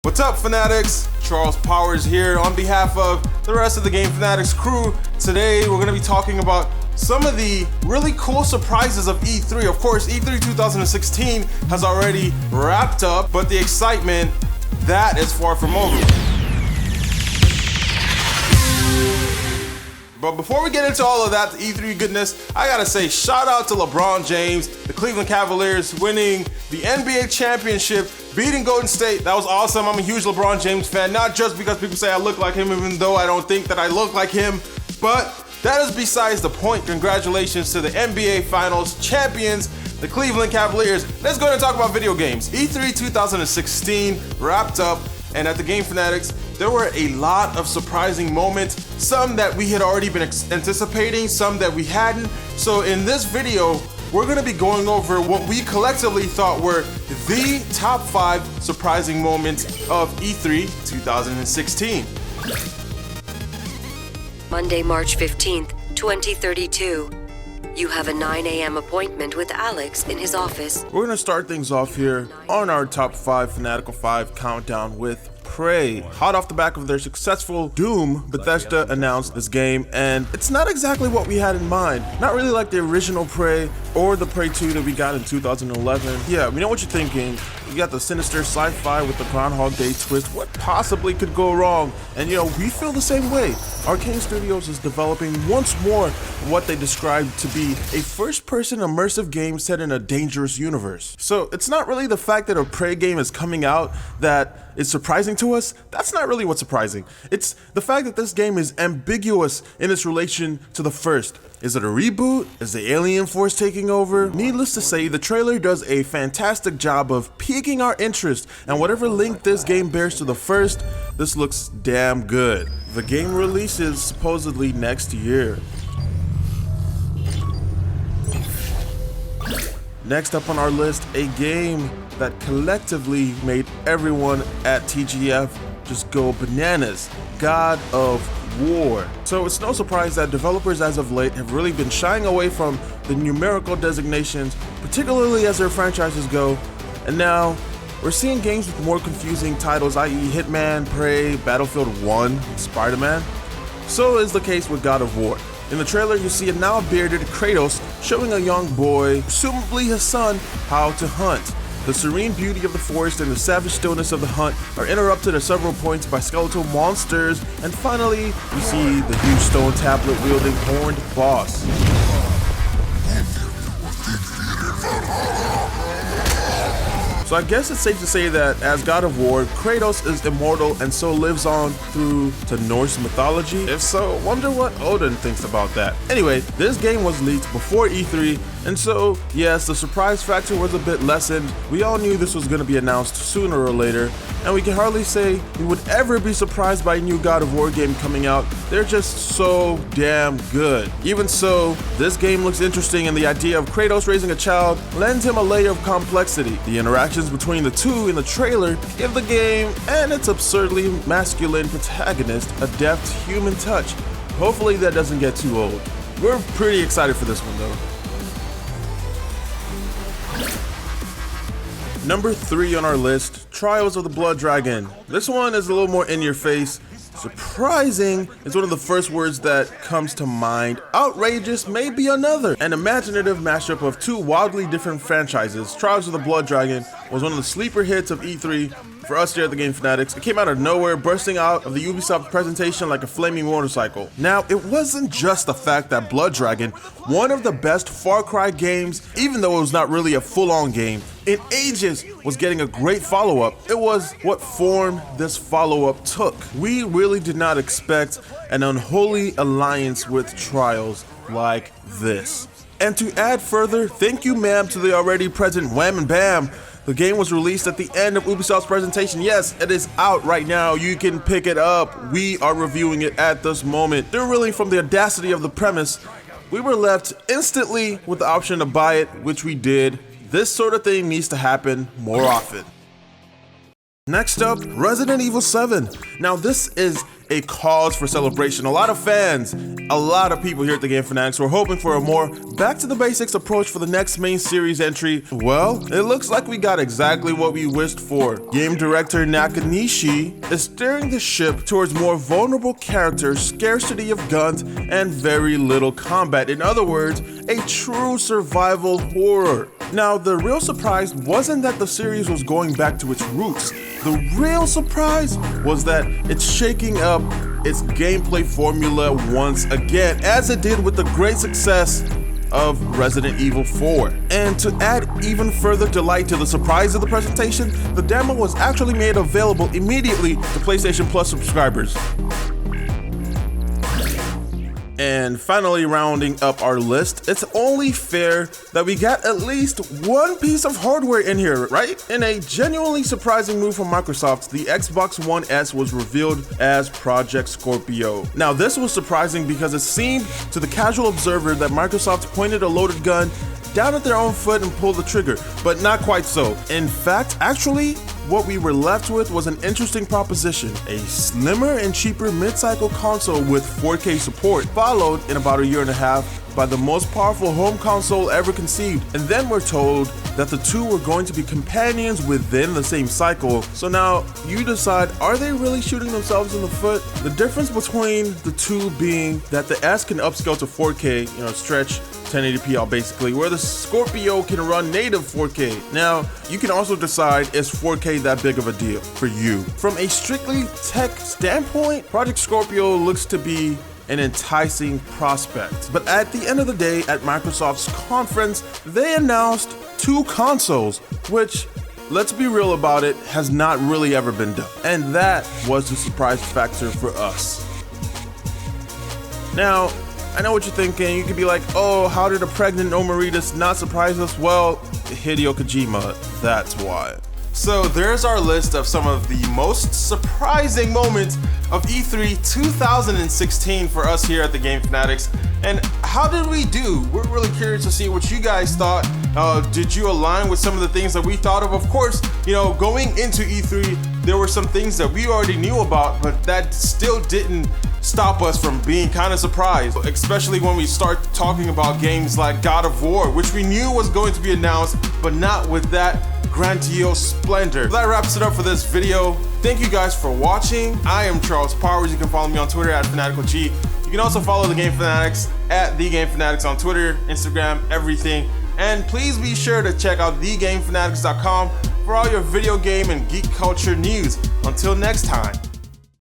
What's up, Fanatics? Charles Powers here on behalf of the rest of the Game Fanatics crew. Today we're going to be talking about some of the really cool surprises of E3. Of course, E3 2016 has already wrapped up, but the excitement, that is far from over. But before we get into all of that E3 goodness, I gotta say shout out to LeBron James, the Cleveland Cavaliers winning the NBA championship, beating Golden State. That was awesome. I'm a huge LeBron James fan, not just because people say I look like him, even though I don't think that I look like him, but that is besides the point. Congratulations to the NBA Finals champions, the Cleveland Cavaliers. Let's go ahead and talk about video games. E3 2016 wrapped up, and at the Game Fanatics, there were a lot of surprising moments, some that we had already been anticipating, some that we hadn't. So in this video, we're gonna be going over what we collectively thought were the top 5 surprising moments of E3 2016. Monday, March 15th, 2032. You have a 9 a.m. appointment with Alex in his office. We're gonna start things off here on our top 5 Fanatical 5 countdown with Prey. Hot off the back of their successful Doom, Bethesda announced this game, and it's not exactly what we had in mind. Not really like the original Prey or the Prey 2 that we got in 2011. Yeah, we know what you're thinking. You got the sinister sci-fi with the Groundhog Day twist. What possibly could go wrong? And we feel the same way. Arcane Studios is developing once more what they described to be a first-person immersive game set in a dangerous universe. So it's not really the fact that a Prey game is coming out that is surprising to us. That's not really what's surprising. It's the fact that this game is ambiguous in its relation to the first. Is it a reboot? Is the alien force taking over? Needless to say, the trailer does a fantastic job of piquing our interest, and whatever link this game bears to the first, this looks damn good. The game releases supposedly next year. Next up on our list, a game that collectively made everyone at TGF just go bananas. God of War. So it's no surprise that developers as of late have really been shying away from the numerical designations, particularly as their franchises go, and now we're seeing games with more confusing titles, i.e. Hitman, Prey, Battlefield 1, and Spider-Man. So is the case with God of War. In the trailer, you see a now bearded Kratos showing a young boy, presumably his son, how to hunt. The serene beauty of the forest and the savage stillness of the hunt are interrupted at several points by skeletal monsters, and finally, we see the huge stone tablet wielding horned boss. So I guess it's safe to say that as God of War, Kratos is immortal and so lives on through to Norse mythology. If so, wonder what Odin thinks about that. Anyway, this game was leaked before E3, and so yes, the surprise factor was a bit lessened. We all knew this was going to be announced sooner or later, and we can hardly say we would ever be surprised by a new God of War game coming out. They're just so damn good. Even so, this game looks interesting, and the idea of Kratos raising a child lends him a layer of complexity. The interactions between the two in the trailer give the game and its absurdly masculine protagonist a deft human touch. Hopefully that doesn't get too old. We're pretty excited for this one though. Number 3 on our list, Trials of the Blood Dragon. This one is a little more in your face. Surprising is one of the first words that comes to mind. Outrageous may be another. An imaginative mashup of 2 wildly different franchises, Trials of the Blood Dragon was one of the sleeper hits of E3 for us here at the Game Fanatics. It came out of nowhere, bursting out of the Ubisoft presentation like a flaming motorcycle. Now, it wasn't just the fact that Blood Dragon, one of the best Far Cry games, even though it was not really a full-on game, in ages was getting a great follow-up. It was what form this follow-up took. We really did not expect an unholy alliance with Trials like this. And to add further, thank you ma'am to the already present wham and bam. The game was released at the end of Ubisoft's presentation. Yes, it is out right now. You can pick it up. We are reviewing it at this moment. They're reeling from the audacity of the premise. We were left instantly with the option to buy it, which we did. This sort of thing needs to happen more often. Next up, Resident Evil 7. Now this is a cause for celebration. A lot of fans, a lot of people here at the Game Fanatics were hoping for a more back to the basics approach for the next main series entry. Well, it looks like we got exactly what we wished for. Game director Nakanishi is steering the ship towards more vulnerable characters, scarcity of guns, and very little combat. In other words, a true survival horror. Now, the real surprise wasn't that the series was going back to its roots. The real surprise was that it's shaking up its gameplay formula once again, as it did with the great success of Resident Evil 4. And to add even further delight to the surprise of the presentation, the demo was actually made available immediately to PlayStation Plus subscribers. And finally, rounding up our list, it's only fair that we got at least one piece of hardware in here, right? In a genuinely surprising move from Microsoft, the Xbox One S was revealed as Project Scorpio. Now, this was surprising because it seemed to the casual observer that Microsoft pointed a loaded gun down at their own foot and pulled the trigger, but not quite so. In fact, actually, what we were left with was an interesting proposition: a slimmer and cheaper mid-cycle console with 4K support, followed in about a year and a half by the most powerful home console ever conceived. And then we're told that the two were going to be companions within the same cycle. So now you decide, are they really shooting themselves in the foot? The difference between the two being that the S can upscale to 4K, stretch 1080p out basically, where the Scorpio can run native 4K. Now, you can also decide, is 4K that big of a deal for you? From a strictly tech standpoint, Project Scorpio looks to be an enticing prospect. But at the end of the day, at Microsoft's conference, they announced two consoles, which, let's be real about it, has not really ever been done. And that was the surprise factor for us. Now, I know what you're thinking. You could be like, oh, how did a pregnant Omaritas not surprise us? Well, Hideo Kojima, that's why. So there's our list of some of the most surprising moments of E3 2016 for us here at the Game Fanatics. And how did we do? We're really curious to see what you guys thought. Did you align with some of the things that we thought of? Of course, going into E3, there were some things that we already knew about, but that still didn't stop us from being kind of surprised, especially when we start talking about games like God of War, which we knew was going to be announced, but not with that grandiose splendor. That wraps it up for this video. Thank you guys for watching. I am Charles Powers. You can follow me on Twitter at Fanatical G. You can also follow the Game Fanatics at The Game Fanatics on Twitter, Instagram, everything. And please be sure to check out thegamefanatics.com for all your video game and geek culture news. Until next time.